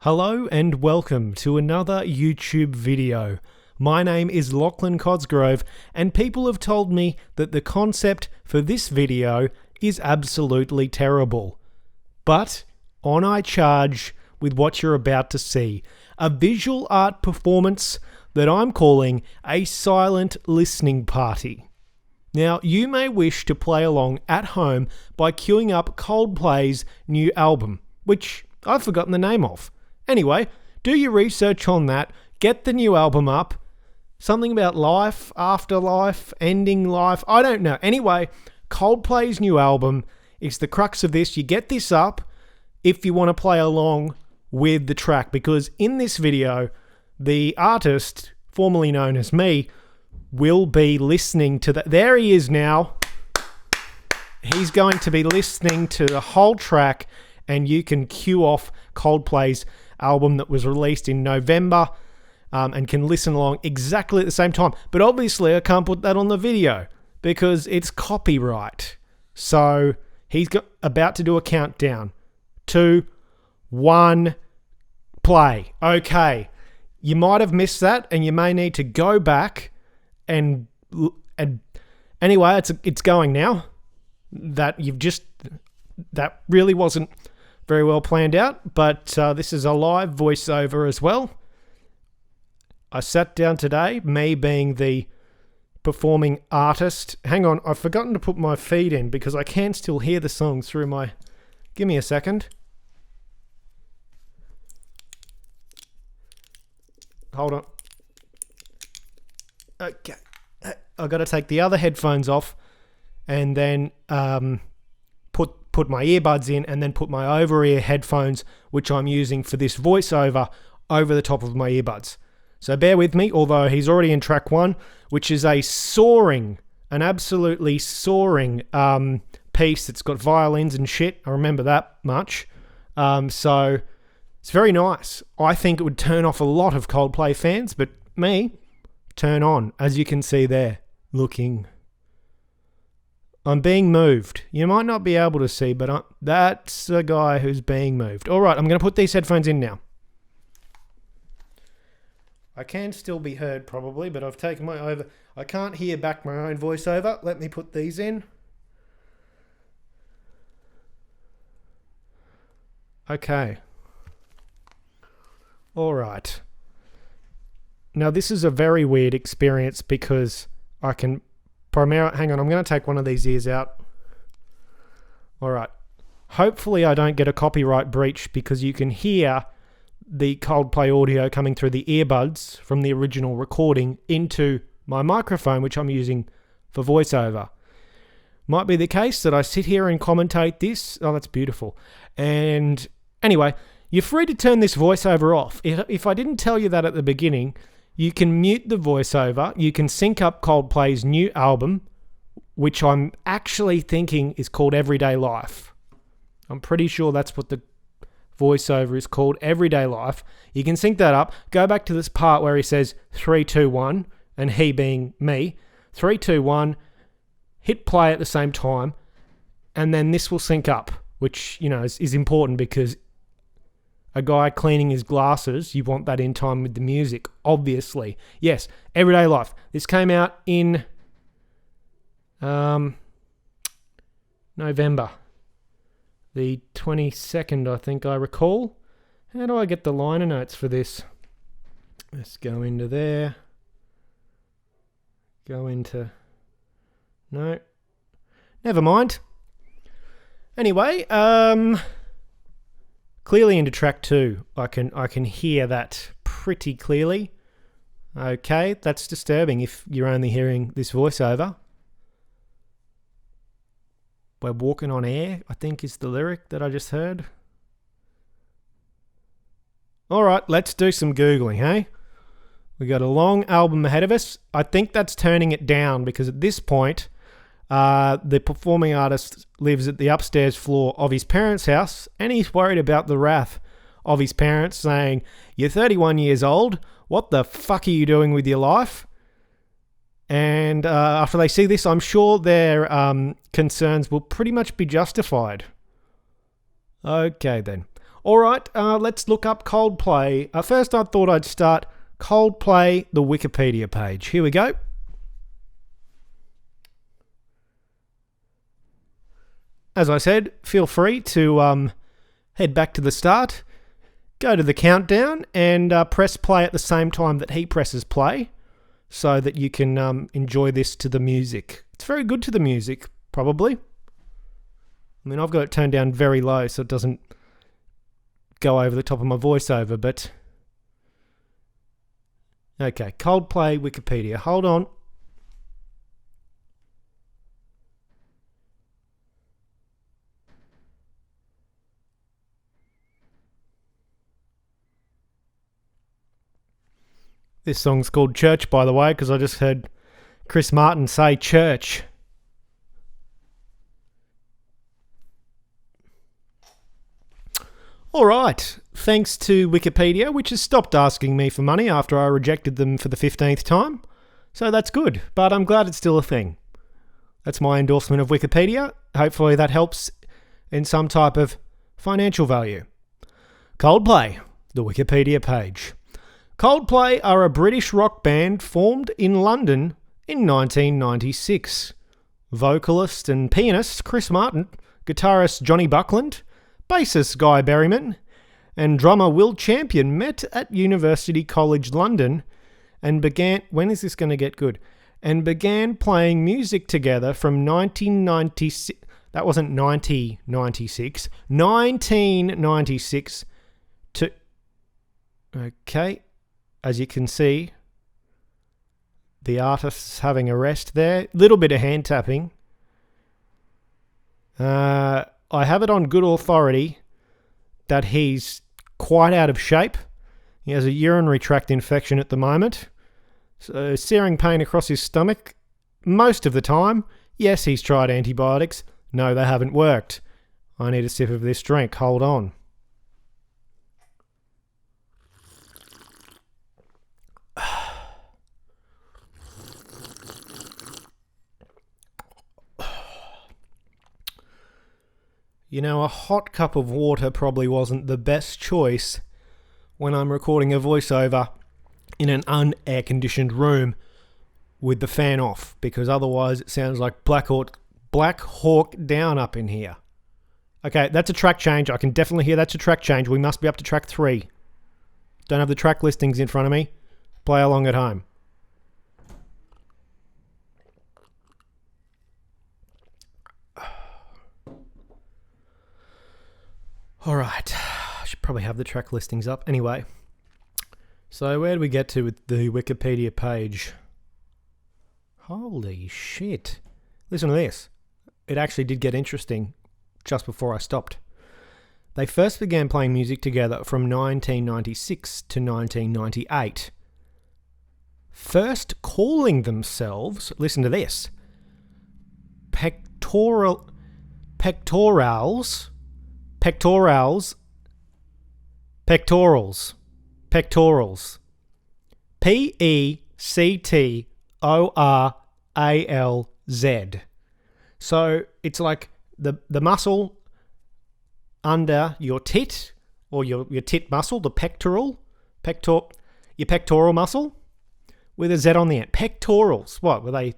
Hello and welcome to another YouTube video. My name is Lachlan Cosgrove, and people have told me that the concept for this video is absolutely terrible. But on I charge with what you're about to see, a visual art performance that I'm calling a silent listening party. Now, you may wish to play along at home by queuing up Coldplay's new album, which I've forgotten the name of. Anyway, do your research on that, get the new album up, something about life, afterlife, ending life, I don't know. Anyway, Coldplay's new album is the crux of this. You get this up if you want to play along with the track, because in this video, the artist, formerly known as me, will be listening to the... There he is now. He's going to be listening to the whole track, and you can cue off Coldplay's album that was released in November and can listen along exactly at the same time. But obviously I can't put that on the video because it's copyright. So he's about to do a countdown. 2, 1, play. Okay. You might have missed that and you may need to go back and anyway, it's going now. That really wasn't very well planned out, but this is a live voiceover as well. I sat down today, me being the performing artist. Hang on, I've forgotten to put my feed in because I can still hear the songs through my... Give me a second. Hold on. Okay. I've got to take the other headphones off and then put my earbuds in and then put my over-ear headphones, which I'm using for this voiceover, over the top of my earbuds. So bear with me, although he's already in track 1, which is an absolutely soaring piece that's got violins and shit. I remember that much. So it's very nice. I think it would turn off a lot of Coldplay fans, but me, turn on, as you can see there, looking... I'm being moved. You might not be able to see, but that's the guy who's being moved. All right, I'm going to put these headphones in now. I can still be heard probably, but I've taken my over... I can't hear back my own voiceover. Let me put these in. Okay. All right. Now, this is a very weird experience because I can... Hang on, I'm going to take one of these ears out. All right. Hopefully I don't get a copyright breach because you can hear the Coldplay audio coming through the earbuds from the original recording into my microphone, which I'm using for voiceover. Might be the case that I sit here and commentate this. Oh, that's beautiful. And anyway, you're free to turn this voiceover off. If I didn't tell you that at the beginning... You can mute the voiceover. You can sync up Coldplay's new album, which I'm actually thinking is called Everyday Life. I'm pretty sure that's what the voiceover is called, Everyday Life. You can sync that up. Go back to this part where he says 3, 2, 1, and he being me. 3, 2, 1, hit play at the same time, and then this will sync up, which, you know, is important because... A guy cleaning his glasses, you want that in time with the music, obviously. Yes, Everyday Life. This came out in November. The 22nd, I think I recall. How do I get the liner notes for this? Let's go into there. Go into... No. Never mind. Anyway, clearly into track 2. I can hear that pretty clearly. Okay, that's disturbing if you're only hearing this voiceover. We're walking on air, I think is the lyric that I just heard. Alright, let's do some Googling, hey? We got a long album ahead of us. I think that's turning it down because at this point... the performing artist lives at the upstairs floor of his parents' house, and he's worried about the wrath of his parents saying, "You're 31 years old, what the fuck are you doing with your life?" And after they see this, I'm sure their concerns will pretty much be justified. Okay then. All right, let's look up Coldplay. First, I thought I'd start Coldplay, the Wikipedia page. Here we go. As I said, feel free to head back to the start, go to the countdown, and press play at the same time that he presses play so that you can enjoy this to the music. It's very good to the music, probably. I mean, I've got it turned down very low so it doesn't go over the top of my voiceover, but... Okay, Coldplay Wikipedia. Hold on. This song's called Church, by the way, because I just heard Chris Martin say church. All right, thanks to Wikipedia, which has stopped asking me for money after I rejected them for the 15th time. So that's good, but I'm glad it's still a thing. That's my endorsement of Wikipedia. Hopefully that helps in some type of financial value. Coldplay, the Wikipedia page. Coldplay are a British rock band formed in London in 1996. Vocalist and pianist Chris Martin, guitarist Johnny Buckland, bassist Guy Berryman, and drummer Will Champion met at University College London and began... When is this going to get good? And began playing music together from 1996... That wasn't 1996. 1996 to... Okay. As you can see, the artist's having a rest there. Little bit of hand tapping. I have it on good authority that he's quite out of shape. He has a urinary tract infection at the moment. So searing pain across his stomach most of the time. Yes, he's tried antibiotics. No, they haven't worked. I need a sip of this drink. Hold on. You know, a hot cup of water probably wasn't the best choice when I'm recording a voiceover in an un-air-conditioned room with the fan off, because otherwise it sounds like Black Hawk Down up in here. Okay, that's a track change. I can definitely hear that's a track change. We must be up to track 3. Don't have the track listings in front of me. Play along at home. All right, I should probably have the track listings up. Anyway, so where do we get to with the Wikipedia page? Holy shit. Listen to this. It actually did get interesting just before I stopped. They first began playing music together from 1996 to 1998. First calling themselves, listen to this, Pectorals. Pectorals. Pectorals. So it's like the muscle under your tit, or your tit muscle, the your pectoral muscle, with a Z on the end. Pectorals. What were they?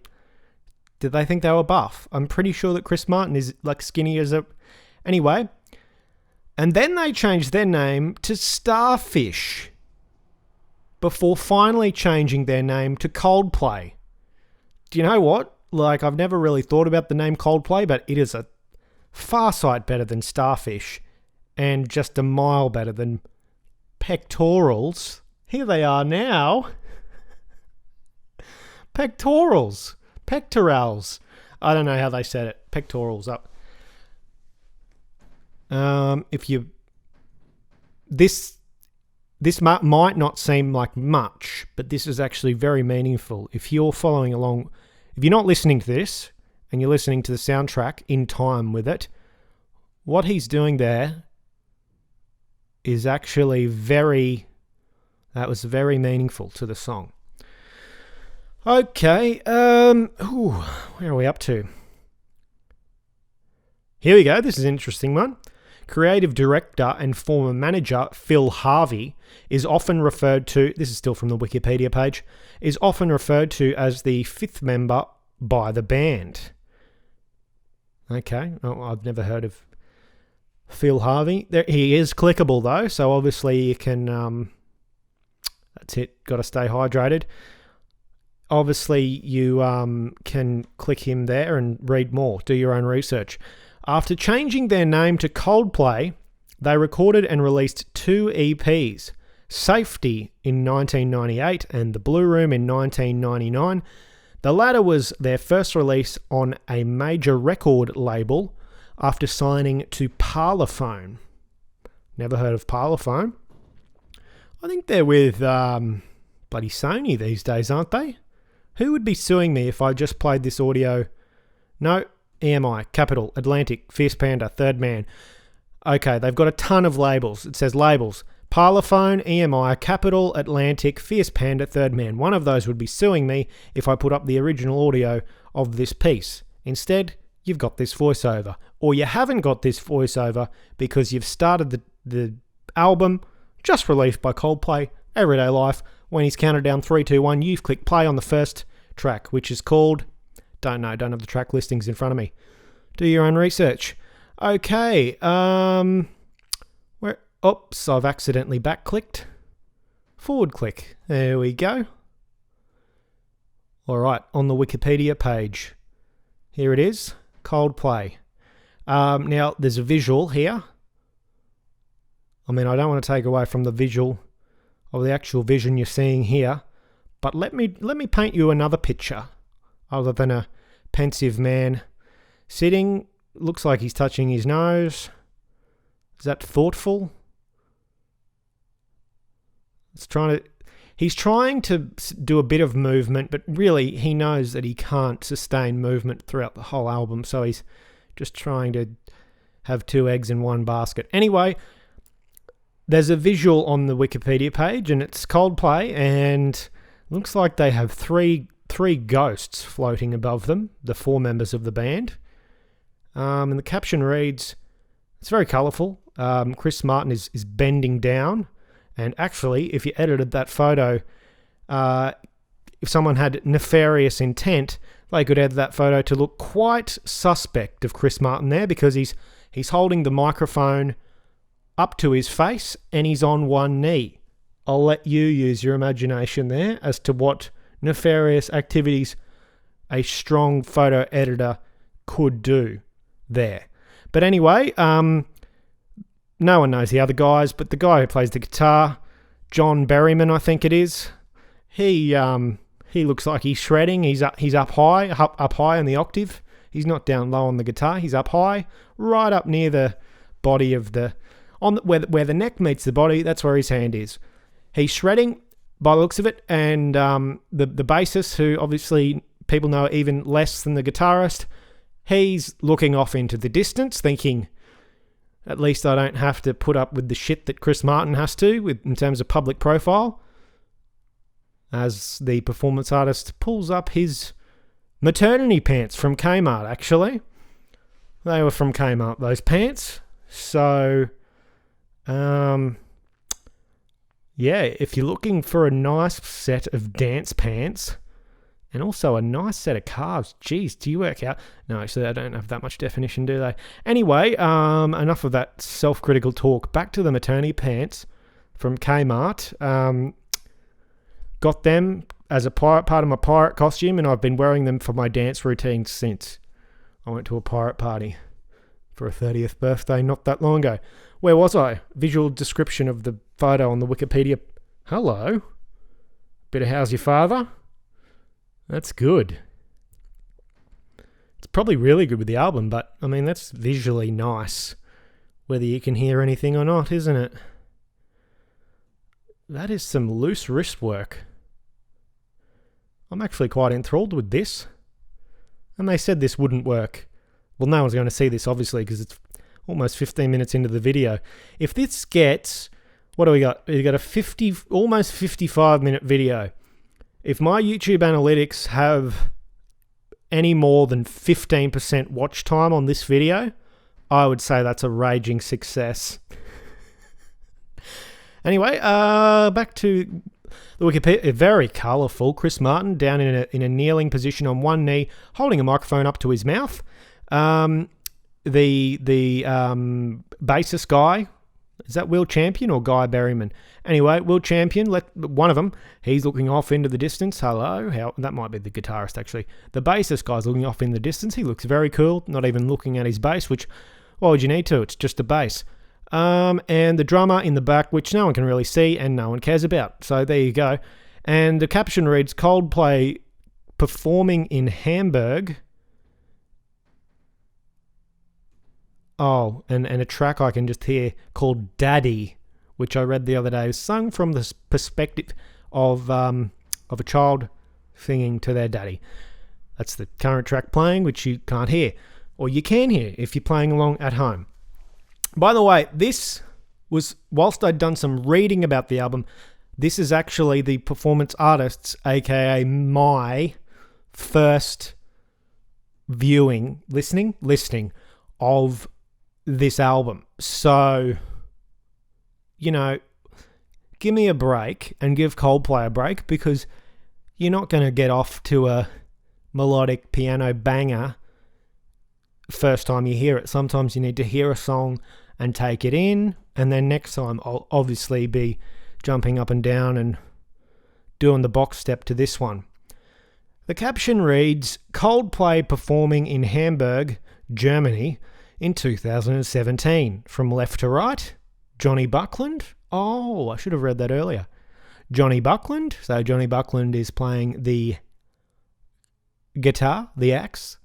Did they think they were buff? I'm pretty sure that Chris Martin is like skinny as a... Anyway... And then they changed their name to Starfish before finally changing their name to Coldplay. Do you know what? Like, I've never really thought about the name Coldplay, but it is a far sight better than Starfish and just a mile better than Pectorals. Here they are now. Pectorals. Pectorals. I don't know how they said it. Pectorals up. This might not seem like much, but this is actually very meaningful. If you're following along, if you're not listening to this and you're listening to the soundtrack in time with it, what he's doing there is actually that was very meaningful to the song. Okay, where are we up to? Here we go. This is an interesting one. creative director and former manager Phil Harvey is often referred to, this is still from the Wikipedia page, is often referred to as the fifth member by the band. Okay, oh, I've never heard of Phil Harvey. He is clickable though, so obviously you can, that's it, got to stay hydrated. Obviously you can click him there and read more, do your own research. After changing their name to Coldplay, they recorded and released 2 EPs, Safety in 1998 and The Blue Room in 1999. The latter was their first release on a major record label after signing to Parlophone. Never heard of Parlophone. I think they're with bloody Sony these days, aren't they? Who would be suing me if I just played this audio? No, EMI, Capital, Atlantic, Fierce Panda, Third Man. Okay, they've got a ton of labels. It says labels. Parlophone, EMI, Capital, Atlantic, Fierce Panda, Third Man. One of those would be suing me if I put up the original audio of this piece. Instead, you've got this voiceover. Or you haven't got this voiceover because you've started the album just released by Coldplay, Everyday Life. When he's counted down 3, 2, 1, you've clicked play on the first track, which is called... Don't have the track listings in front of me. Do your own research. Okay, oops, I've accidentally back-clicked. Forward click. There we go. All right, on the Wikipedia page. Here it is, Coldplay. Now, there's a visual here. I mean, I don't want to take away from the visual of the actual vision you're seeing here, but let me paint you another picture other than a pensive man sitting. Looks like he's touching his nose. Is that thoughtful? He's trying to do a bit of movement, but really he knows that he can't sustain movement throughout the whole album, so he's just trying to have 2 eggs in one basket. Anyway, there's a visual on the Wikipedia page, and it's Coldplay, and looks like they have three ghosts floating above them, the 4 members of the band. And the caption reads, it's very colourful. Chris Martin is bending down. And actually, if you edited that photo, if someone had nefarious intent, they could edit that photo to look quite suspect of Chris Martin there, because he's holding the microphone up to his face and he's on one knee. I'll let you use your imagination there as to what nefarious activities a strong photo editor could do there. But anyway, no one knows the other guys, but the guy who plays the guitar, John Berryman, I think it is, he looks like he's shredding. He's up high in the octave. He's not down low on the guitar. He's up high, right up near the body of where the neck meets the body. That's where his hand is. He's shredding by the looks of it, and the bassist, who obviously people know even less than the guitarist, he's looking off into the distance, thinking, at least I don't have to put up with the shit that Chris Martin has to in terms of public profile. As the performance artist pulls up his maternity pants from Kmart, actually. They were from Kmart, those pants. So, yeah, if you're looking for a nice set of dance pants and also a nice set of calves, geez, do you work out? No, actually, they don't have that much definition, do they? Anyway, enough of that self-critical talk. Back to the maternity pants from Kmart. Got them as a part of my pirate costume, and I've been wearing them for my dance routine since. I went to a pirate party for a 30th birthday not that long ago. Where was I? Visual description of the photo on the Wikipedia. Hello. Bit of how's your father? That's good. It's probably really good with the album, but I mean, that's visually nice. Whether you can hear anything or not, isn't it? That is some loose wrist work. I'm actually quite enthralled with this. And they said this wouldn't work. Well, no one's going to see this, obviously, because it's almost 15 minutes into the video. If this gets... What do we got? We got a almost 55-minute video. If my YouTube analytics have any more than 15% watch time on this video, I would say that's a raging success. Anyway, back to the Wikipedia. Very colourful. Chris Martin down in a kneeling position on one knee, holding a microphone up to his mouth. The bassist guy, is that Will Champion or Guy Berryman? Anyway, Will Champion, one of them, he's looking off into the distance. Hello. That might be the guitarist, actually. The bassist guy's looking off in the distance. He looks very cool, not even looking at his bass, which, why would you need to? It's just a bass. And the drummer in the back, which no one can really see and no one cares about. So there you go. And the caption reads, Coldplay performing in Hamburg. Oh, and a track I can just hear called Daddy, which I read the other day, was sung from the perspective of a child singing to their daddy. That's the current track playing, which you can't hear. Or you can hear if you're playing along at home. By the way, this was, whilst I'd done some reading about the album, this is actually the performance artists, aka my first listening of this album. So, give me a break and give Coldplay a break, because you're not going to get off to a melodic piano banger first time you hear it. Sometimes you need to hear a song and take it in, and then next time I'll obviously be jumping up and down and doing the box step to this one. The caption reads, Coldplay performing in Hamburg, Germany in 2017. From left to right, Johnny Buckland. Oh, I should have read that earlier. Johnny Buckland. So Johnny Buckland is playing the guitar, the axe.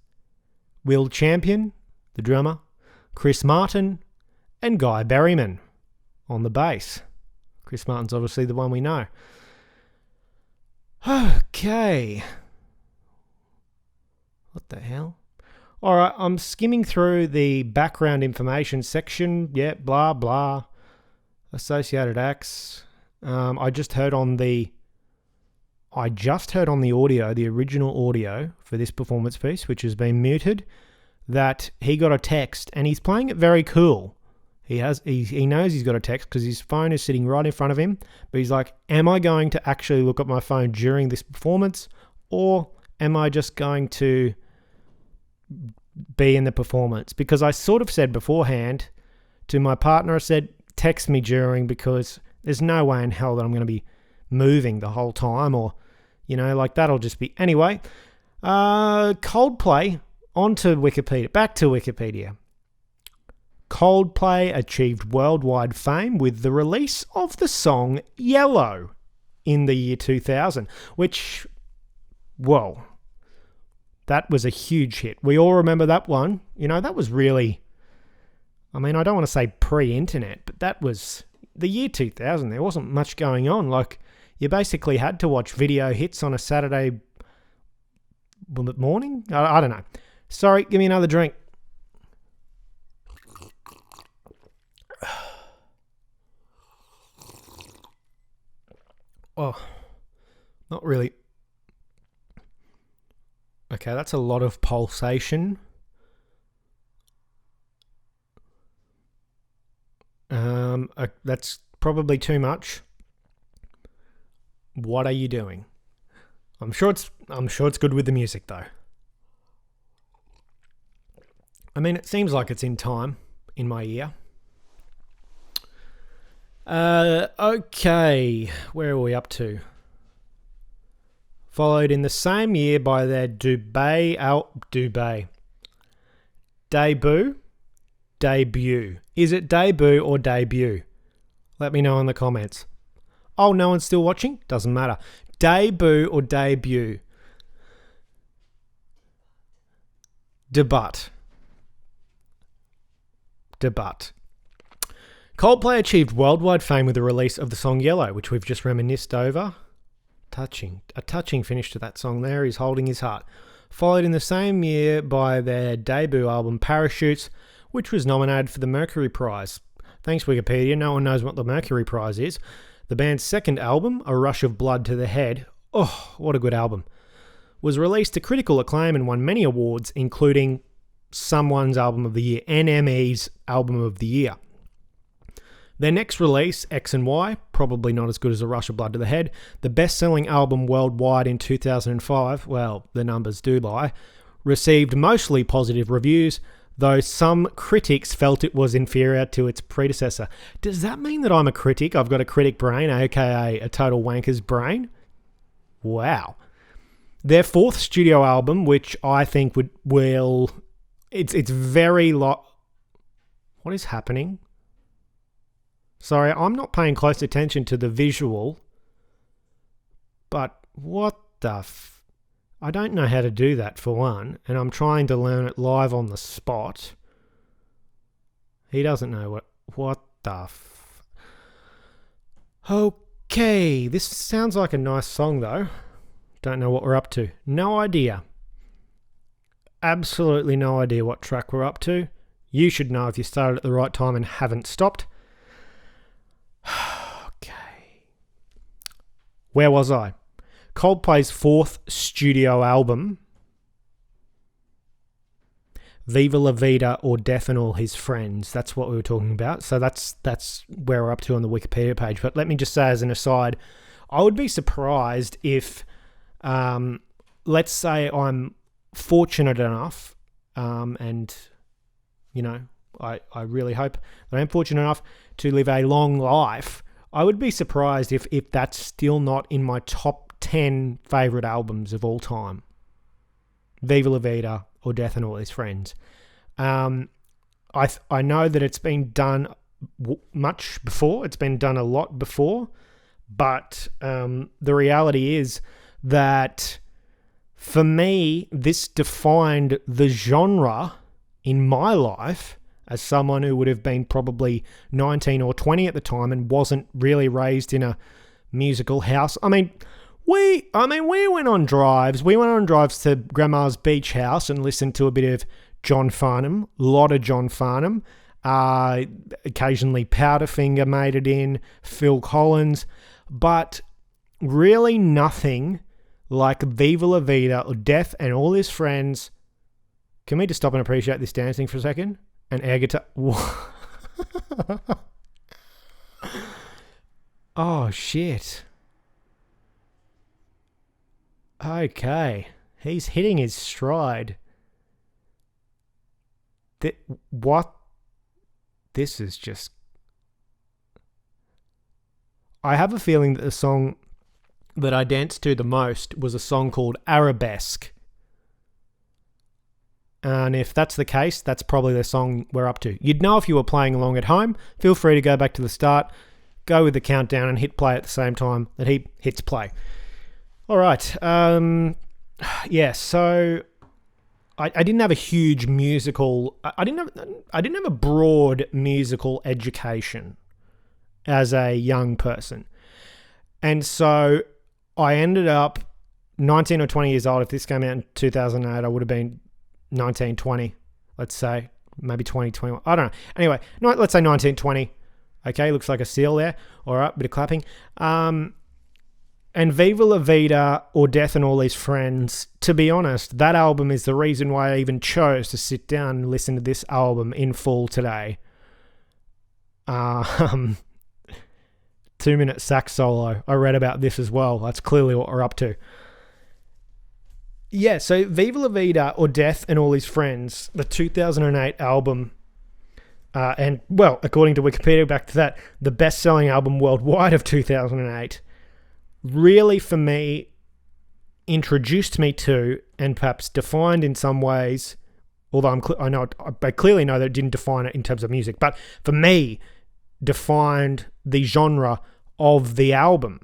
Will Champion, the drummer. Chris Martin and Guy Berryman on the bass. Chris Martin's obviously the one we know. Okay. What the hell? All right, I'm skimming through the background information section. Yeah, blah, blah. Associated acts. I just heard on the audio, the original audio for this performance piece, which has been muted, that he got a text, and he's playing it very cool. He knows he's got a text because his phone is sitting right in front of him, but he's like, am I going to actually look at my phone during this performance, or am I just going to be in the performance? Because I sort of said beforehand to my partner, I said, text me during, because there's no way in hell that I'm going to be moving the whole time, or, that'll just be... Anyway, Coldplay, onto Wikipedia, back to Wikipedia. Coldplay achieved worldwide fame with the release of the song Yellow in the year 2000, which, whoa, that was a huge hit. We all remember that one. That was really, I don't want to say pre-internet, but that was the year 2000. There wasn't much going on. Like, you basically had to watch video hits on a Saturday morning. I don't know. Sorry, give me another drink. Oh, not really. Okay, that's a lot of pulsation. That's probably too much. What are you doing? I'm sure it's good with the music though. It seems like it's in time in my ear. Okay, where are we up to? Followed in the same year by their debut. Is it debut or debut? Let me know in the comments. Oh, no one's still watching? Doesn't matter. Debut or debut? Debut. Coldplay achieved worldwide fame with the release of the song Yellow, which we've just reminisced over. A touching finish to that song there. He's holding his heart. Followed in the same year by their debut album Parachutes, which was nominated for the Mercury Prize. Thanks, Wikipedia. No one knows what the Mercury Prize is. The band's second album, A Rush of Blood to the Head, oh, what a good album, was released to critical acclaim and won many awards, including someone's album of the year, NME's album of the year. Their next release, X and Y, probably not as good as A Rush of Blood to the Head. The best-selling album worldwide in 2005, well, the numbers do lie, received mostly positive reviews, though some critics felt it was inferior to its predecessor. Does that mean that I'm a critic? I've got a critic brain, aka a total wanker's brain? Wow. Their fourth studio album, which I think it's very what is happening? Sorry, I'm not paying close attention to the visual, but what the I don't know how to do that for one, and I'm trying to learn it live on the spot. He doesn't know what the Okay, this sounds like a nice song though. Don't know what we're up to. No idea. Absolutely no idea what track we're up to. You should know if you started at the right time and haven't stopped. Okay. Where was I? Coldplay's fourth studio album, Viva La Vida or Death and All His Friends. That's what we were talking about. So that's where we're up to on the Wikipedia page. But let me just say as an aside, I would be surprised if, let's say I'm fortunate enough, and, you know, I really hope that I'm fortunate enough to live a long life. I would be surprised if that's still not in my top 10 favourite albums of all time. Viva La Vida or Death and All His Friends. I know that it's been done much before. It's been done a lot before. But the reality is that for me, this defined the genre in my life as someone who would have been probably 19 or 20 at the time and wasn't really raised in a musical house. I mean, we went on drives. We went on drives to Grandma's beach house and listened to a bit of John Farnham, a lot of John Farnham. Occasionally Powderfinger made it in, Phil Collins, but really nothing like Viva La Vida or Death and All His Friends. Can we just stop and appreciate this dancing for a second? And air guitar. Oh, shit. Okay. He's hitting his stride. What? This is just... I have a feeling that the song that I danced to the most was a song called Arabesque. And if that's the case, that's probably the song we're up to. You'd know if you were playing along at home. Feel free to go back to the start, go with the countdown and hit play at the same time that he hits play. All right. Yeah, so I didn't have a huge musical... I didn't have a broad musical education as a young person. And so I ended up 19 or 20 years old. If this came out in 2008, I would have been 19, 20, let's say. Maybe 20, 21. I don't know. Anyway, let's say 19, 20. Okay, looks like a seal there. All right, bit of clapping. And Viva La Vida or Death and All His Friends, to be honest, that album is the reason why I even chose to sit down and listen to this album in full today. 2-minute sax solo. I read about this as well. That's clearly what we're up to. Yeah, so Viva La Vida or Death and All His Friends, the 2008 album, and, well, according to Wikipedia, back to that, the best-selling album worldwide of 2008, really, for me, introduced me to, and perhaps defined in some ways, although I clearly know that it didn't define it in terms of music, but for me, defined the genre of the album,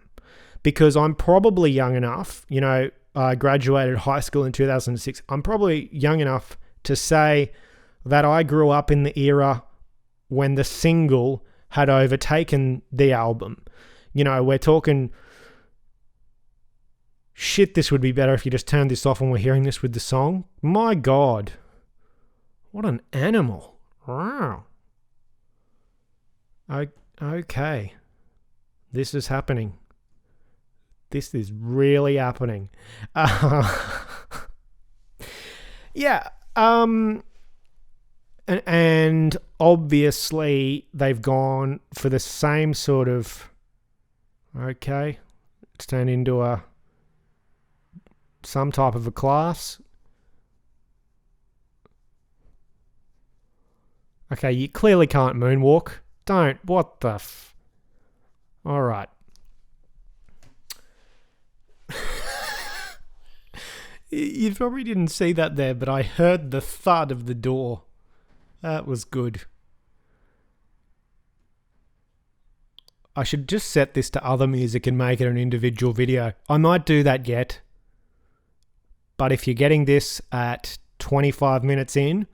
because I'm probably young enough, I graduated high school in 2006. I'm probably young enough to say that I grew up in the era when the single had overtaken the album. We're talking, shit, this would be better if you just turned this off when we're hearing this with the song. My God. What an animal. Wow. Okay. This is happening. This is really happening. Yeah. And obviously they've gone for the same sort of, okay, it's turned into some type of a class. Okay, you clearly can't moonwalk. Don't. What the All right. You probably didn't see that there, but I heard the thud of the door. That was good. I should just set this to other music and make it an individual video. I might do that yet. But if you're getting this at 25 minutes in,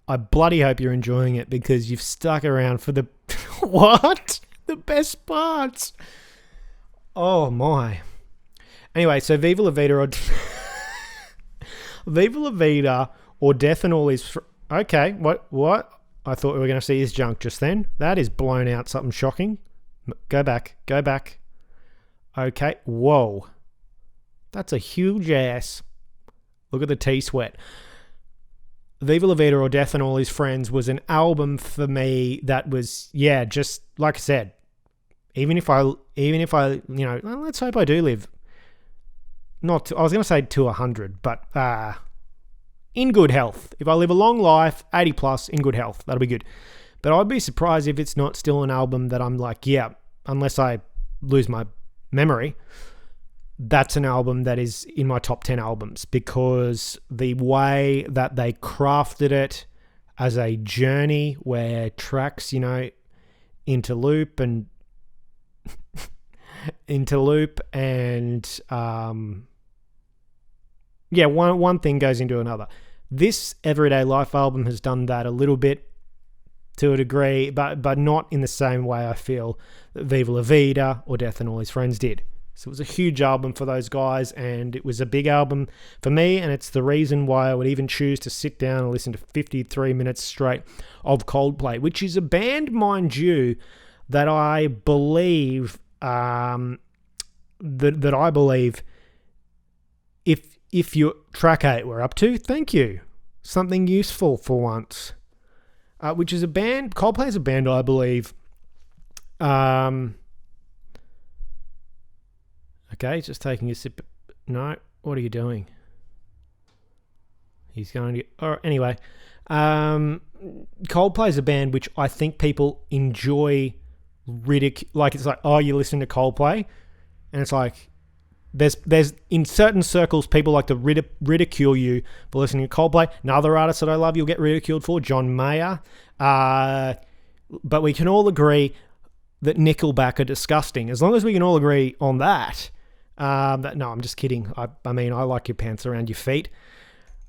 I bloody hope you're enjoying it because you've stuck around for the... What? The best parts. Oh my. Anyway, so Viva La Vida or... Viva La Vida or Death and All His... Okay, what? I thought we were going to see his junk just then. That is blown out something shocking. Go back. Okay, whoa. That's a huge ass. Look at the T-sweat. Viva La Vida or Death and All His Friends was an album for me that was, yeah, just like I said, even if I, let's hope I do live. I was going to say to 100, but in good health. If I live a long life, 80 plus, in good health, that'll be good. But I'd be surprised if it's not still an album that I'm like, yeah, unless I lose my memory, that's an album that is in my top 10 albums because the way that they crafted it as a journey where tracks, interloop and one thing goes into another. This Everyday Life album has done that a little bit to a degree, but not in the same way I feel that Viva La Vida or Death and All His Friends did. So it was a huge album for those guys, and it was a big album for me, and it's the reason why I would even choose to sit down and listen to 53 minutes straight of Coldplay, which is a band, mind you, that I believe that I believe if you're track 8 we're up to, thank you. Something useful for once. Which is a band, Coldplay is a band I believe. Okay, just taking a sip. No, what are you doing? He's going to... Or anyway, Coldplay is a band which I think people enjoy like it's like, oh, you listen to Coldplay, and it's like there's in certain circles people like to ridicule you for listening to Coldplay. Another artist that I love you'll get ridiculed for, John Mayer. But we can all agree that Nickelback are disgusting. As long as we can all agree on that. No, I'm just kidding. I mean, I like your pants around your feet.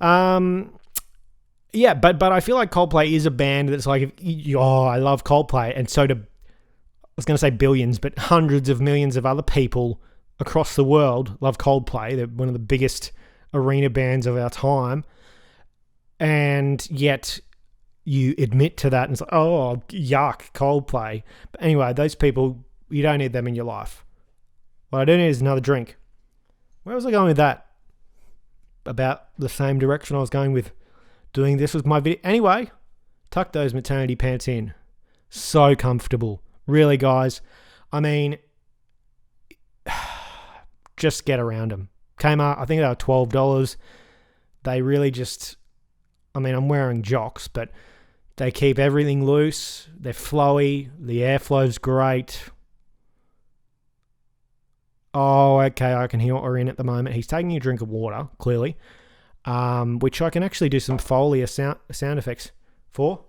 Yeah, but I feel like Coldplay is a band that's like, I love Coldplay, and so do, I was going to say billions, but hundreds of millions of other people across the world love Coldplay. They're one of the biggest arena bands of our time, and yet you admit to that and it's like, oh, yuck, Coldplay. But anyway, those people, you don't need them in your life. What I do need is another drink. Where was I going with that? About the same direction I was going with doing this with my video. Anyway, tuck those maternity pants in. So comfortable. Really, guys. I mean, just get around them. Kmart, I think they were $12. They really just... I mean, I'm wearing jocks, but they keep everything loose. They're flowy. The airflow's great. Oh, okay, I can hear what we're in at the moment. He's taking a drink of water, clearly, which I can actually do some Foley sound effects for.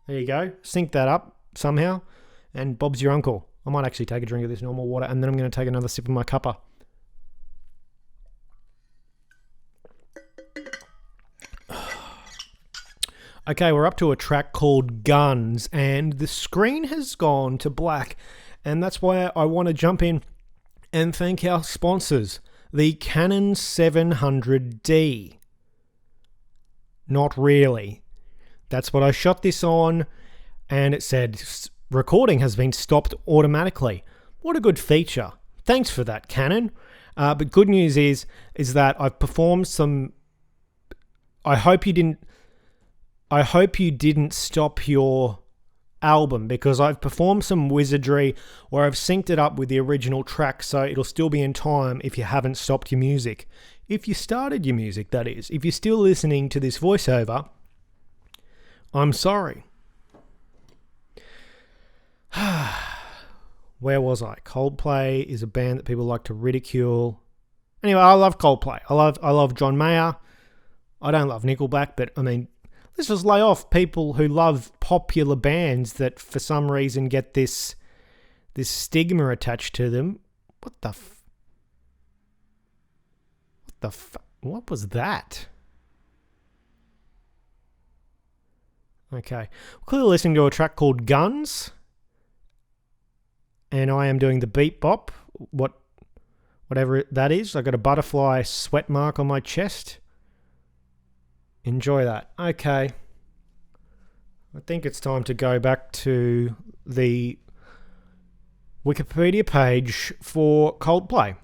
There you go. Sync that up somehow, and Bob's your uncle. I might actually take a drink of this normal water, and then I'm going to take another sip of my cuppa. Okay, we're up to a track called Guns, and the screen has gone to black, and that's why I want to jump in and thank our sponsors, the Canon 700D. Not really. That's what I shot this on, and it said recording has been stopped automatically. What a good feature. Thanks for that, Canon. But good news is that I've performed some I hope you didn't stop your album, because I've performed some wizardry where I've synced it up with the original track, so it'll still be in time if you haven't stopped your music. If you started your music, that is. If you're still listening to this voiceover, I'm sorry. Where was I? Coldplay is a band that people like to ridicule. Anyway, I love Coldplay. I love John Mayer. I don't love Nickelback, but I mean, let's just lay off people who love popular bands that for some reason get this stigma attached to them. What was that? Okay. Clearly listening to a track called Guns. And I am doing the beat bop, whatever that is. I got a butterfly sweat mark on my chest. Enjoy that. Okay. I think it's time to go back to the Wikipedia page for Coldplay.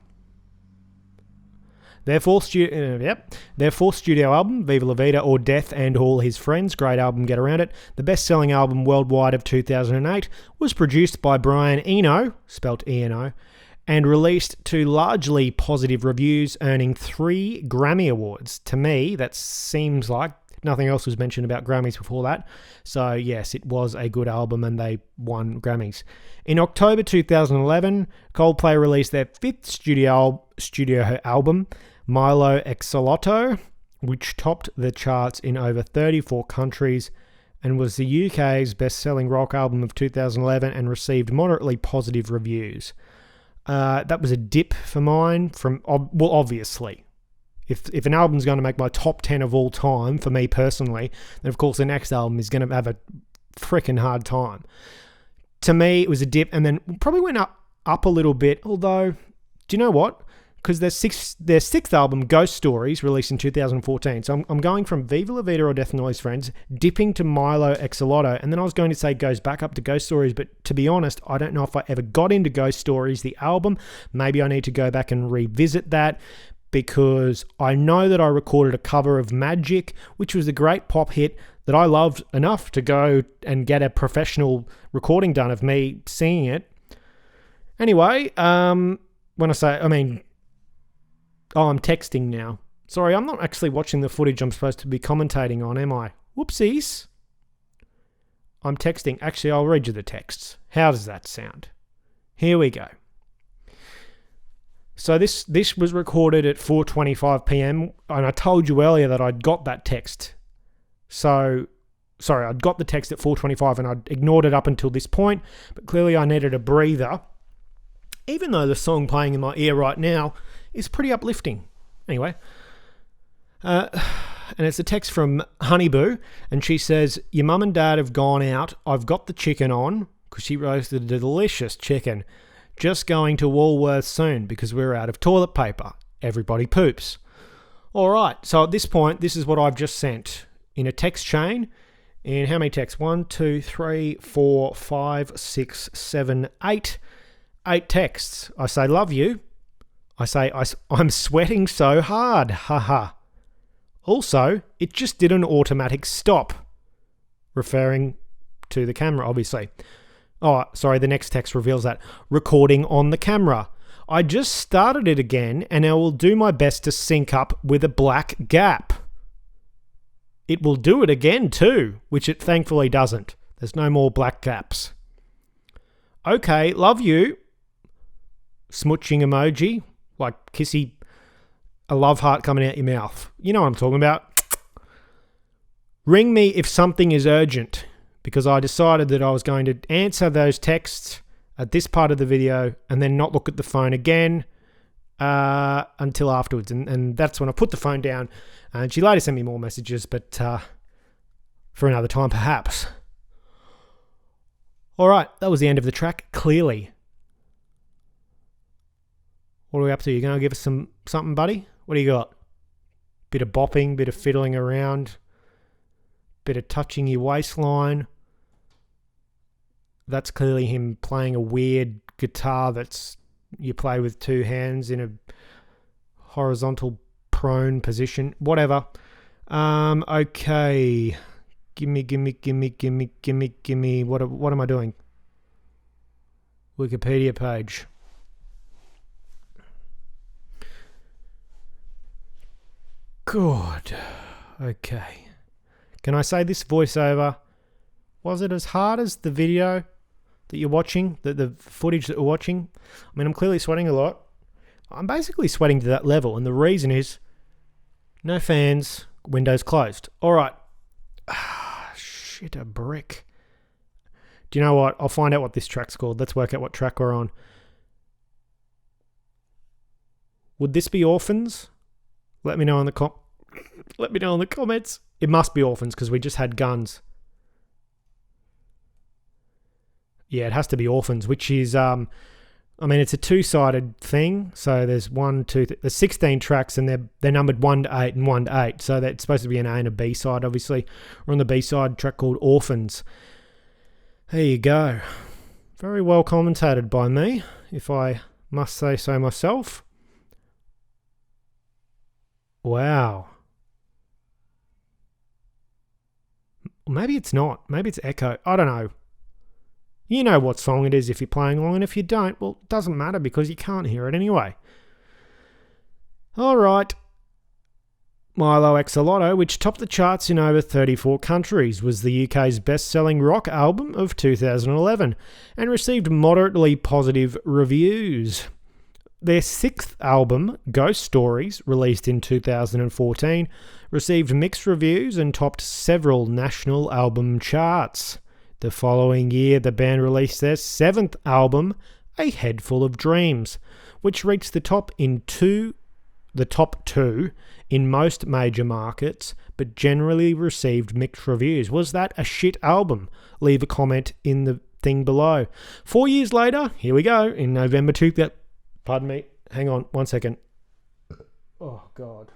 Their fourth studio album, Viva La Vida or Death and All His Friends, great album, get around it. The best-selling album worldwide of 2008 was produced by Brian Eno, spelt E-N-O, and released to largely positive reviews, earning 3 Grammy Awards. To me, that seems like nothing else was mentioned about Grammys before that. So yes, it was a good album and they won Grammys. In October 2011, Coldplay released their 5th studio album, Milo Exolotto, which topped the charts in over 34 countries and was the UK's best-selling rock album of 2011 and received moderately positive reviews. That was a dip for mine obviously. If an album's going to make my top 10 of all time, for me personally, then of course the next album is going to have a freaking hard time. To me, it was a dip, and then probably went up a little bit, although, do you know what? Because their sixth album, Ghost Stories, released in 2014. So I'm going from Viva La Vida or Death and All His Friends, dipping to Milo Exolotto, and then I was going to say goes back up to Ghost Stories, but to be honest, I don't know if I ever got into Ghost Stories, the album. Maybe I need to go back and revisit that, because I know that I recorded a cover of Magic, which was a great pop hit that I loved enough to go and get a professional recording done of me singing it. Anyway, I'm texting now. Sorry, I'm not actually watching the footage I'm supposed to be commentating on, am I? Whoopsies. I'm texting. Actually, I'll read you the texts. How does that sound? Here we go. So this was recorded at 4:25 p.m. and I told you earlier that I'd got that text. So, sorry, I'd got the text at 4:25 and I'd ignored it up until this point, but clearly I needed a breather, even though the song playing in my ear right now is pretty uplifting. Anyway, and it's a text from Honeyboo, and she says, "Your mum and dad have gone out. I've got the chicken on," because she roasted a delicious chicken. "Just going to Woolworths soon because we're out of toilet paper. Everybody poops." All right, so at this point, this is what I've just sent in a text chain. In how many texts? 1, 2, 3, 4, 5, 6, 7, 8. 8 texts. I say, "Love you." I say, "I'm sweating so hard. Haha." Also, it just did an automatic stop. Referring to the camera, obviously. Oh, sorry, the next text reveals that. "Recording on the camera. I just started it again and I will do my best to sync up with a black gap." It will do it again too, which it thankfully doesn't. There's no more black gaps. "Okay, love you." Smooching emoji, like kissy, a love heart coming out your mouth. You know what I'm talking about. "Ring me if something is urgent," because I decided that I was going to answer those texts at this part of the video and then not look at the phone again until afterwards. And that's when I put the phone down, and she later sent me more messages, but for another time perhaps. All right, that was the end of the track, clearly. What are we up to? You going to give us something, buddy? What do you got? Bit of bopping, bit of fiddling around, bit of touching your waistline. That's clearly him playing a weird guitar that's you play with 2 hands in a horizontal prone position. Whatever. Okay. Gimme. What am I doing? Wikipedia page. Good. Okay. Can I say this voiceover? Was it as hard as the video that you're watching, the footage that we're watching? I mean, I'm clearly sweating a lot. I'm basically sweating to that level, and the reason is no fans, windows closed. All right. Shit, a brick. Do you know what? I'll find out what this track's called. Let's work out what track we're on. Would this be Orphans? Let me know in the comments. It must be Orphans because we just had Guns. Yeah, it has to be Orphans, which is it's a two-sided thing. So there's there's 16 tracks, and they're numbered 1 to 8 and 1 to 8. So that's supposed to be an A and a B side, obviously. We're on the B side, track called Orphans. There you go. Very well commentated by me, if I must say so myself. Wow. Maybe it's not. Maybe it's echo. I don't know. You know what song it is if you're playing along, and if you don't, well, it doesn't matter because you can't hear it anyway. All right. Milo Exolotto, which topped the charts in over 34 countries, was the UK's best-selling rock album of 2011 and received moderately positive reviews. Their sixth album, Ghost Stories, released in 2014, received mixed reviews and topped several national album charts. The following year, the band released their seventh album, A Head Full of Dreams, which reached the top two in most major markets, but generally received mixed reviews. Was that a shit album? Leave a comment in the thing below. 4 years later, here we go, in November 2000... Pardon me. Hang on 1 second. Oh, God.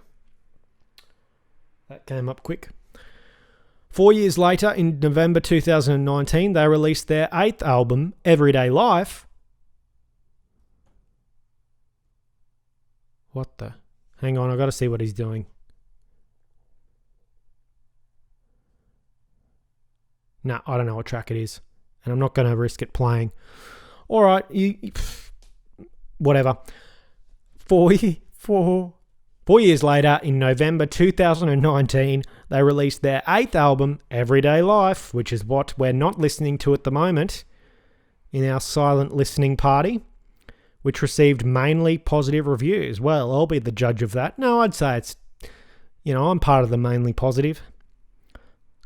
That came up quick. 4 years later, in November 2019, they released their eighth album, Everyday Life. What the... Hang on, I've got to see what he's doing. No, I don't know what track it is. And I'm not going to risk it playing. All right, whatever. 4 years later, in November 2019, they released their eighth album, Everyday Life, which is what we're not listening to at the moment in our silent listening party, which received mainly positive reviews. Well, I'll be the judge of that. No, I'd say it's, I'm part of the mainly positive.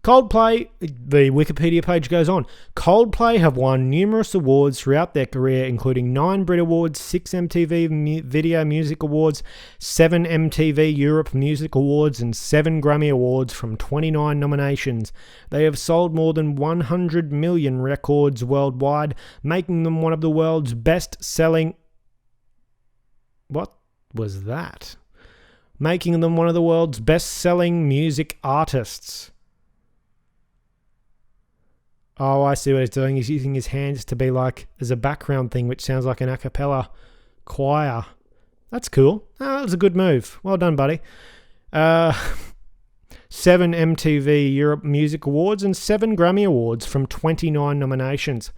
Coldplay, the Wikipedia page goes on. Coldplay have won numerous awards throughout their career, including 9 Brit Awards, 6 MTV Video Music Awards, 7 MTV Europe Music Awards, and 7 Grammy Awards from 29 nominations. They have sold more than 100 million records worldwide, making them one of the world's best-selling... What was that? Making them one of the world's best-selling music artists. Oh, I see what he's doing. He's using his hands to be like, as a background thing, which sounds like an a cappella choir. That's cool. Oh, that was a good move. Well done, buddy. 7 MTV Europe Music Awards and 7 Grammy Awards from 29 nominations.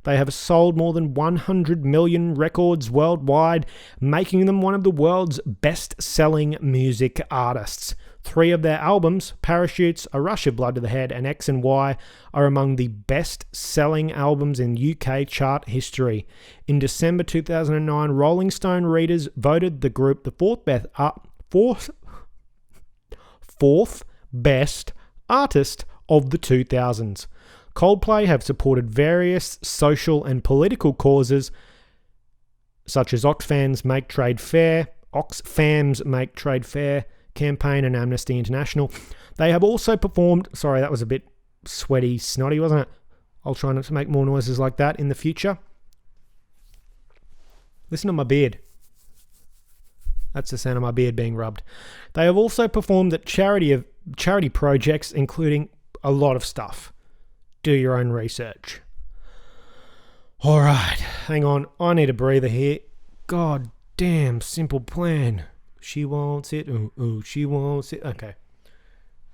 They have sold more than 100 million records worldwide, making them one of the world's best-selling music artists. 3 of their albums, Parachutes, A Rush of Blood to the Head, and X and Y, are among the best-selling albums in UK chart history. In December 2009, Rolling Stone readers voted the group the fourth best artist of the 2000s. Coldplay have supported various social and political causes, such as Oxfams Make Trade Fair campaign and Amnesty International. They have also performed... Sorry, that was a bit sweaty, snotty, wasn't it? I'll try not to make more noises like that in the future. Listen to my beard. That's the sound of my beard being rubbed. They have also performed at charity projects, including a lot of stuff. Do your own research. All right, hang on. I need a breather here. God damn, Simple Plan. She wants it. Ooh, she wants it. Okay.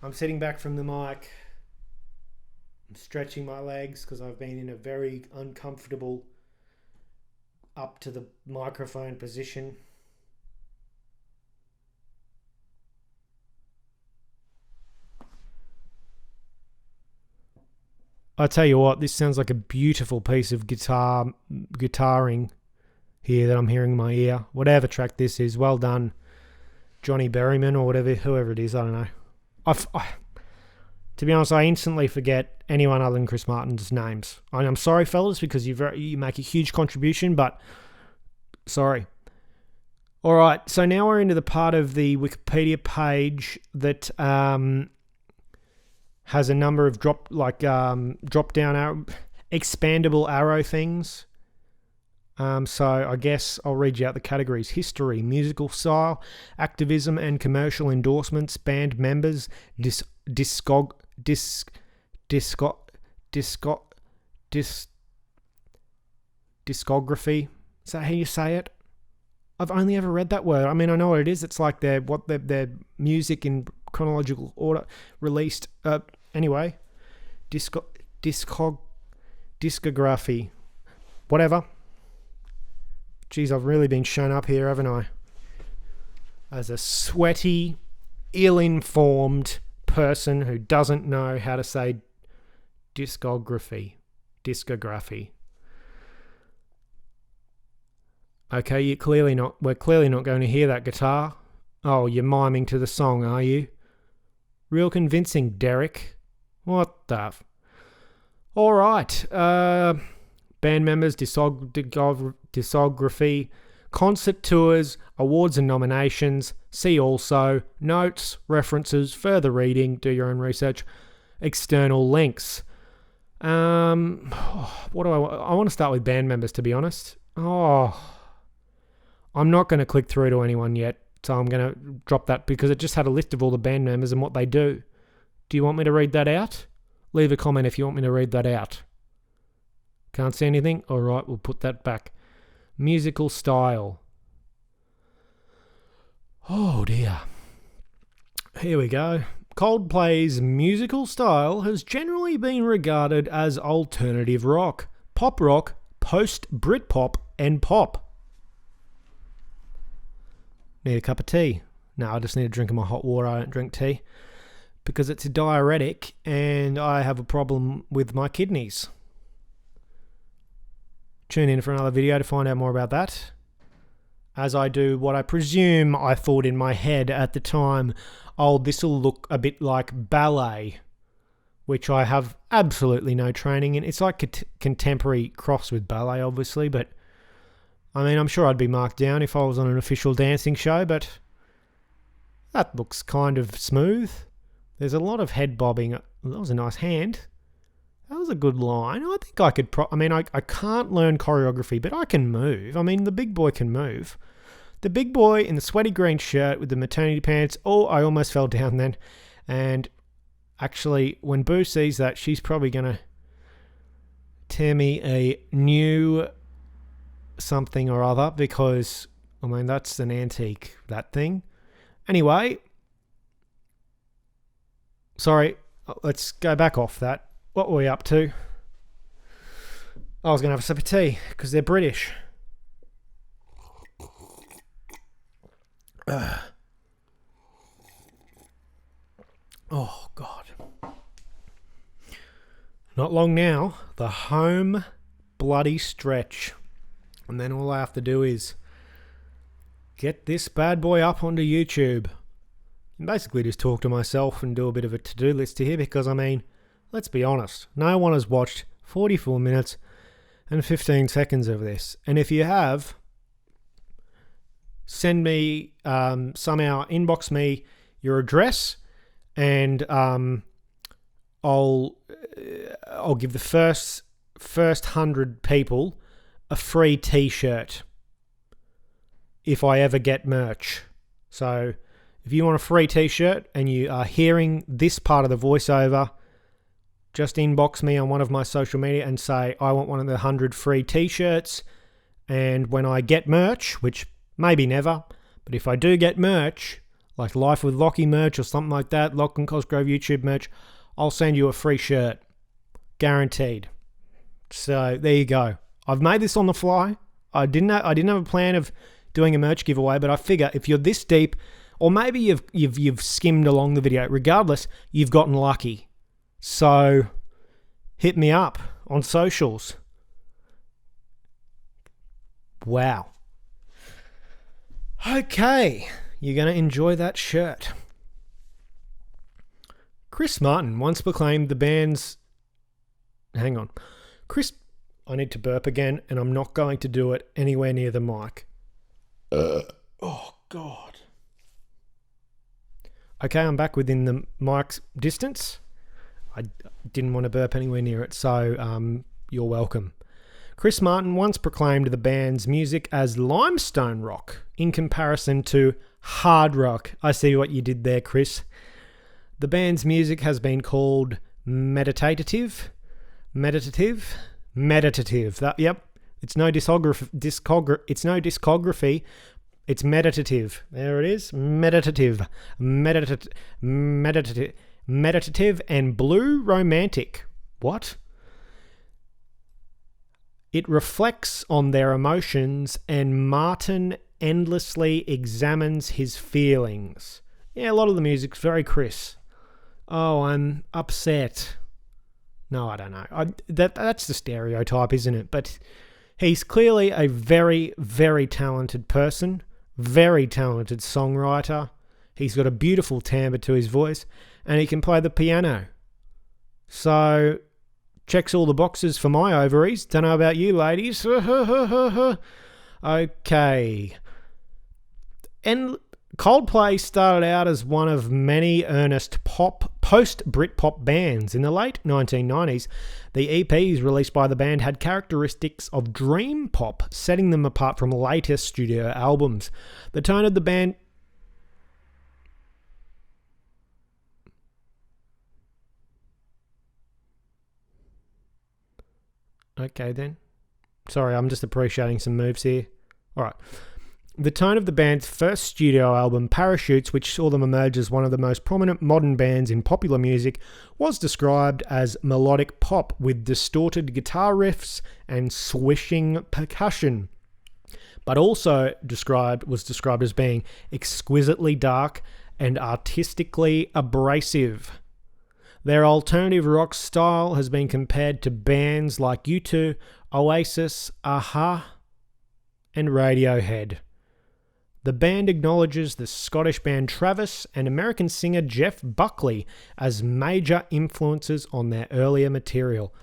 I'm sitting back from the mic. I'm stretching my legs because I've been in a very uncomfortable up to the microphone position. I tell you what, this sounds like a beautiful piece of guitaring here that I'm hearing in my ear. Whatever track this is, well done, Johnny Berryman or whoever it is. I don't know. To be honest, I instantly forget anyone other than Chris Martin's names. I'm sorry, fellas, because you make a huge contribution, but sorry. All right, so now we're into the part of the Wikipedia page that has a number of drop down arrow, expandable arrow things. So I guess I'll read you out the categories: history, musical style, activism and commercial endorsements, band members, discography. Is that how you say it? I've only ever read that word. I mean, I know what it is. It's like their music in chronological order released. Anyway, discography, whatever. Geez, I've really been shown up here, haven't I? As a sweaty, ill-informed person who doesn't know how to say discography. Okay, we're clearly not going to hear that guitar. Oh, you're miming to the song, are you? Real convincing, Derek. What the All right. Band members, discography, concert tours, awards and nominations. See also notes, references, further reading, do your own research, external links. I want to start with band members, to be honest. I'm not going to click through to anyone yet, so I'm going to drop that because it just had a list of all the band members and what they do. Do you want me to read that out? Leave a comment if you want me to read that out. Can't see anything? All right, we'll put that back. Musical style. Oh dear. Here we go. Coldplay's musical style has generally been regarded as alternative rock, pop rock, post-Britpop, and pop. Need a cup of tea? No, I just need a drink of my hot water. I don't drink tea because it's a diuretic and I have a problem with my kidneys. Tune in for another video to find out more about that. As I do what I presume I thought in my head at the time, this'll look a bit like ballet, which I have absolutely no training in. It's like contemporary cross with ballet, obviously, but I mean, I'm sure I'd be marked down if I was on an official dancing show, but that looks kind of smooth. There's a lot of head bobbing. That was a nice hand. That was a good line. I think I could... I can't learn choreography, but I can move. I mean, the big boy can move. The big boy in the sweaty green shirt with the maternity pants. Oh, I almost fell down then. And actually, when Boo sees that, she's probably going to tear me a new something or other because, I mean, that's an antique, that thing. Anyway, sorry, let's go back off that. What were we up to? I was going to have a sip of tea because they're British. Oh, God. Not long now. The home bloody stretch. And then all I have to do is get this bad boy up onto YouTube. And basically just talk to myself and do a bit of a to-do list here because, I mean, let's be honest. No one has watched 44 minutes and 15 seconds of this. And if you have, send me, somehow inbox me your address and I'll give the first 100 people a free t-shirt if I ever get merch. So if you want a free t-shirt and you are hearing this part of the voiceover, just inbox me on one of my social media and say, I want one of the 100 free t-shirts. And when I get merch, which maybe never, but if I do get merch, like Life with Lockie merch or something like that, Lachlan Cosgrove YouTube merch, I'll send you a free shirt. Guaranteed. So there you go. I've made this on the fly. I didn't have a plan of doing a merch giveaway, but I figure if you're this deep, or maybe you've skimmed along the video, regardless, you've gotten lucky. So hit me up on socials. Wow. Okay, you're going to enjoy that shirt. Chris Martin once proclaimed the band's... Hang on. I need to burp again, and I'm not going to do it anywhere near the mic. Oh, God. Okay, I'm back within the mic's distance. I didn't want to burp anywhere near it, so you're welcome. Chris Martin once proclaimed the band's music as limestone rock in comparison to hard rock. I see what you did there, Chris. The band's music has been called meditative. Yep. It's no discography. It's meditative. There it is. Meditative and blue romantic. What? It reflects on their emotions, and Martin endlessly examines his feelings. Yeah, a lot of the music's very Chris. Oh, I'm upset. No, I don't know. That's the stereotype, isn't it? But he's clearly a very, very talented person, very talented songwriter. He's got a beautiful timbre to his voice, and he can play the piano. So, checks all the boxes for my ovaries. Don't know about you, ladies. Okay. And Coldplay started out as one of many earnest post-Britpop bands. In the late 1990s, the EPs released by the band had characteristics of dream pop, setting them apart from later studio albums. The tone of the band... Okay then. Sorry, I'm just appreciating some moves here. Alright. The tone of the band's first studio album, Parachutes, which saw them emerge as one of the most prominent modern bands in popular music, was described as melodic pop with distorted guitar riffs and swishing percussion, but also was described as being exquisitely dark and artistically abrasive. Their alternative rock style has been compared to bands like U2, Oasis, Aha, and Radiohead. The band acknowledges the Scottish band Travis and American singer Jeff Buckley as major influences on their earlier material.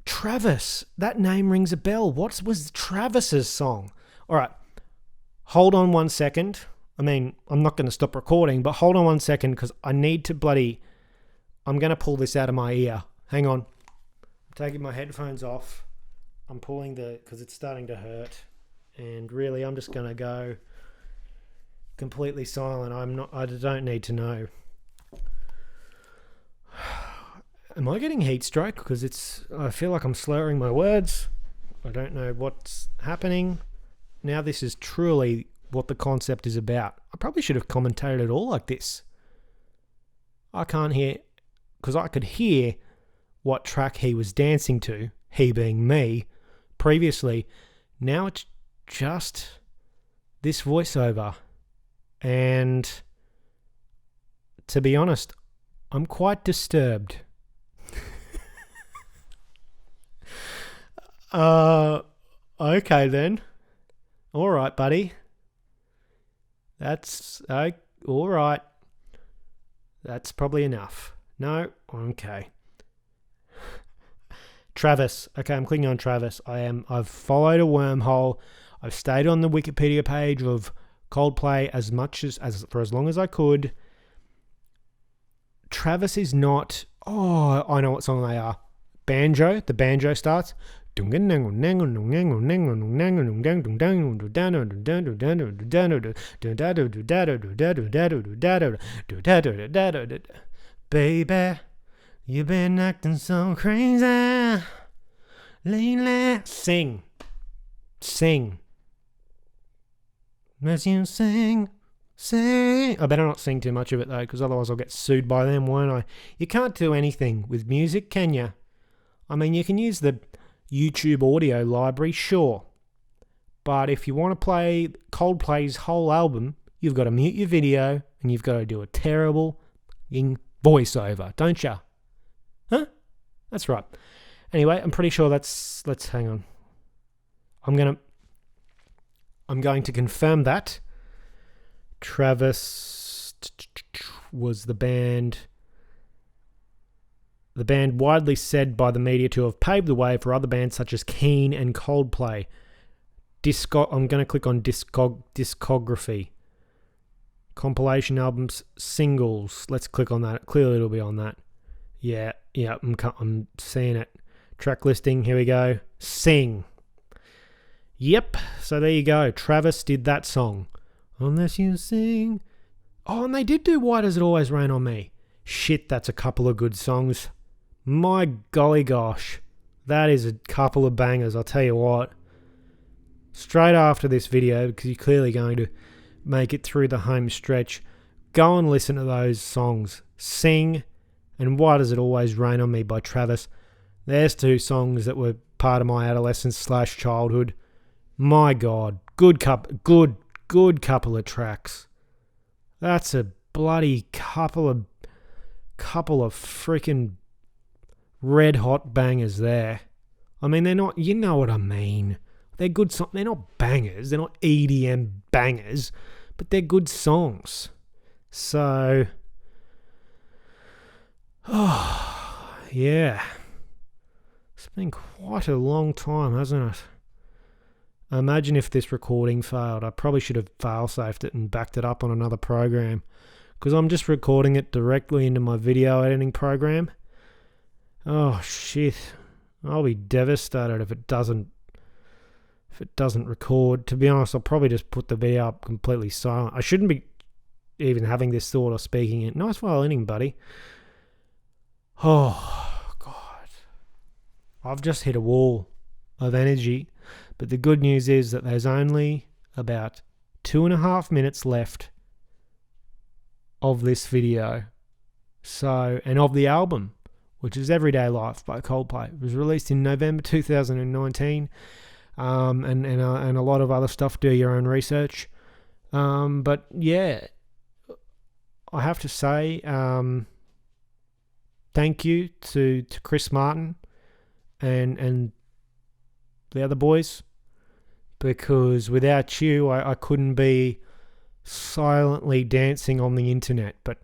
Travis, that name rings a bell. What was Travis's song? All right, hold on 1 second. I mean, I'm not going to stop recording, but hold on 1 second because I need to I'm going to pull this out of my ear. Hang on. I'm taking my headphones off. I'm pulling because it's starting to hurt. And really, I'm just going to go completely silent. I don't need to know. Am I getting heat stroke? Because I feel like I'm slurring my words. I don't know what's happening. Now this is truly what the concept is about. I probably should have commentated it all like this. I can't hear, because I could hear what track he was dancing to, he being me, previously. Now it's just this voiceover, and to be honest, I'm quite disturbed. Okay then. All right, buddy. That's all right. That's probably enough. No, okay. Travis. Okay, I'm clicking on Travis. I've followed a wormhole. I've stayed on the Wikipedia page of Coldplay as long as I could. Travis is not... Oh, I know what song they are. Banjo. The banjo starts. Baby, you've been acting so crazy lately. Sing. As you sing, Sing. I better not sing too much of it though, because otherwise I'll get sued by them, won't I? You can't do anything with music, can you? I mean, you can use the YouTube audio library, sure. But if you want to play Coldplay's whole album, you've got to mute your video and you've got to do a terrible voiceover, don't you? Huh? That's right. Anyway, I'm pretty sure let's hang on. I'm going to confirm that. Travis was the band widely said by the media to have paved the way for other bands such as Keane and Coldplay. I'm going to click on discography. Compilation albums, singles. Let's click on that. Clearly it'll be on that. Yeah, I'm seeing it. Track listing, here we go. Sing. Yep, so there you go. Travis did that song. Unless you sing. Oh, and they did do Why Does It Always Rain on Me? Shit, that's a couple of good songs. My golly gosh. That is a couple of bangers, I'll tell you what. Straight after this video, because you're clearly going to make it through the home stretch, go and listen to those songs. Sing and Why Does It Always Rain on Me by Travis. There's two songs that were part of my adolescence / childhood. My God, good couple of tracks. That's a bloody couple of freaking red hot bangers there. I mean, they're not, you know what I mean. They're good songs. They're not bangers. They're not EDM bangers, but they're good songs. So, yeah. It's been quite a long time, hasn't it? Imagine if this recording failed. I probably should have fail-safed it and backed it up on another program, because I'm just recording it directly into my video editing program. Oh, shit. I'll be devastated if it doesn't record. To be honest, I'll probably just put the video up completely silent. I shouldn't be even having this thought or speaking it. Nice violining, buddy. Oh, God. I've just hit a wall of energy. But the good news is that there's only about 2.5 minutes left of this video. So, and of the album, which is Everyday Life by Coldplay. It was released in November 2019. And a lot of other stuff. Do your own research. But yeah, I have to say, thank you to Chris Martin and the other boys, because without you, I couldn't be silently dancing on the internet. But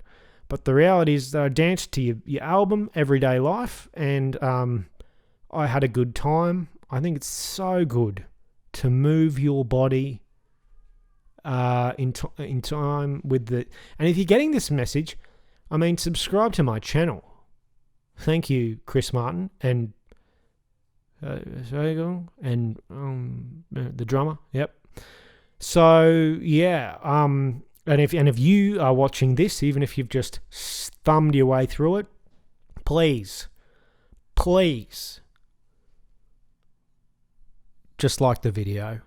the reality is that I danced to your album, Everyday Life, and I had a good time. I think it's so good to move your body in time with the... And if you're getting this message, I mean, subscribe to my channel. Thank you, Chris Martin, and the drummer. Yep. So yeah, and if you are watching this, even if you've just thumbed your way through it, please just like the video,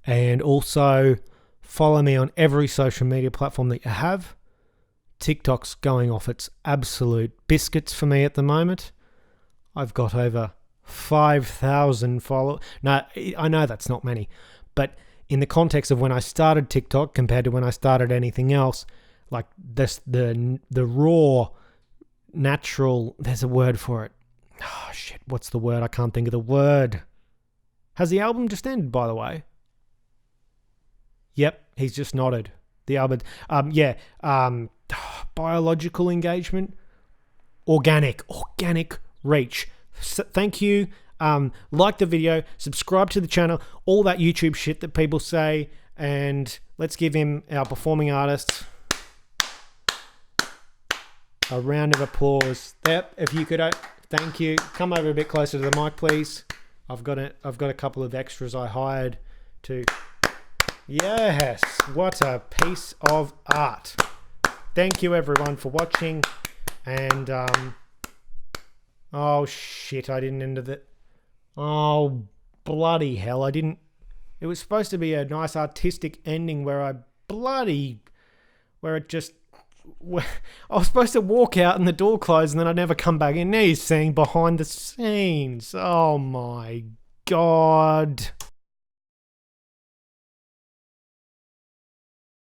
and also follow me on every social media platform that you have. TikTok's going off its absolute biscuits for me at the moment. I've got over 5,000 followers. No, I know that's not many, but in the context of when I started TikTok compared to when I started anything else, like this, the raw, natural, there's a word for it. Oh shit, what's the word? I can't think of the word. Has the album just ended, by the way? Yep, he's just nodded. The album, biological engagement, organic reach. Thank you. Like the video, subscribe to the channel, all that YouTube shit that people say, and let's give him, our performing artist, a round of applause. Yep, if you could, thank you. Come over a bit closer to the mic, please. I've got a couple of extras I hired to. Yes, what a piece of art. Thank you everyone for watching, and oh shit, I didn't end it. Oh bloody hell, I didn't. It was supposed to be a nice artistic ending where I bloody where it just... I was supposed to walk out and the door closed and then I'd never come back in. Now you're seeing behind the scenes. Oh my God.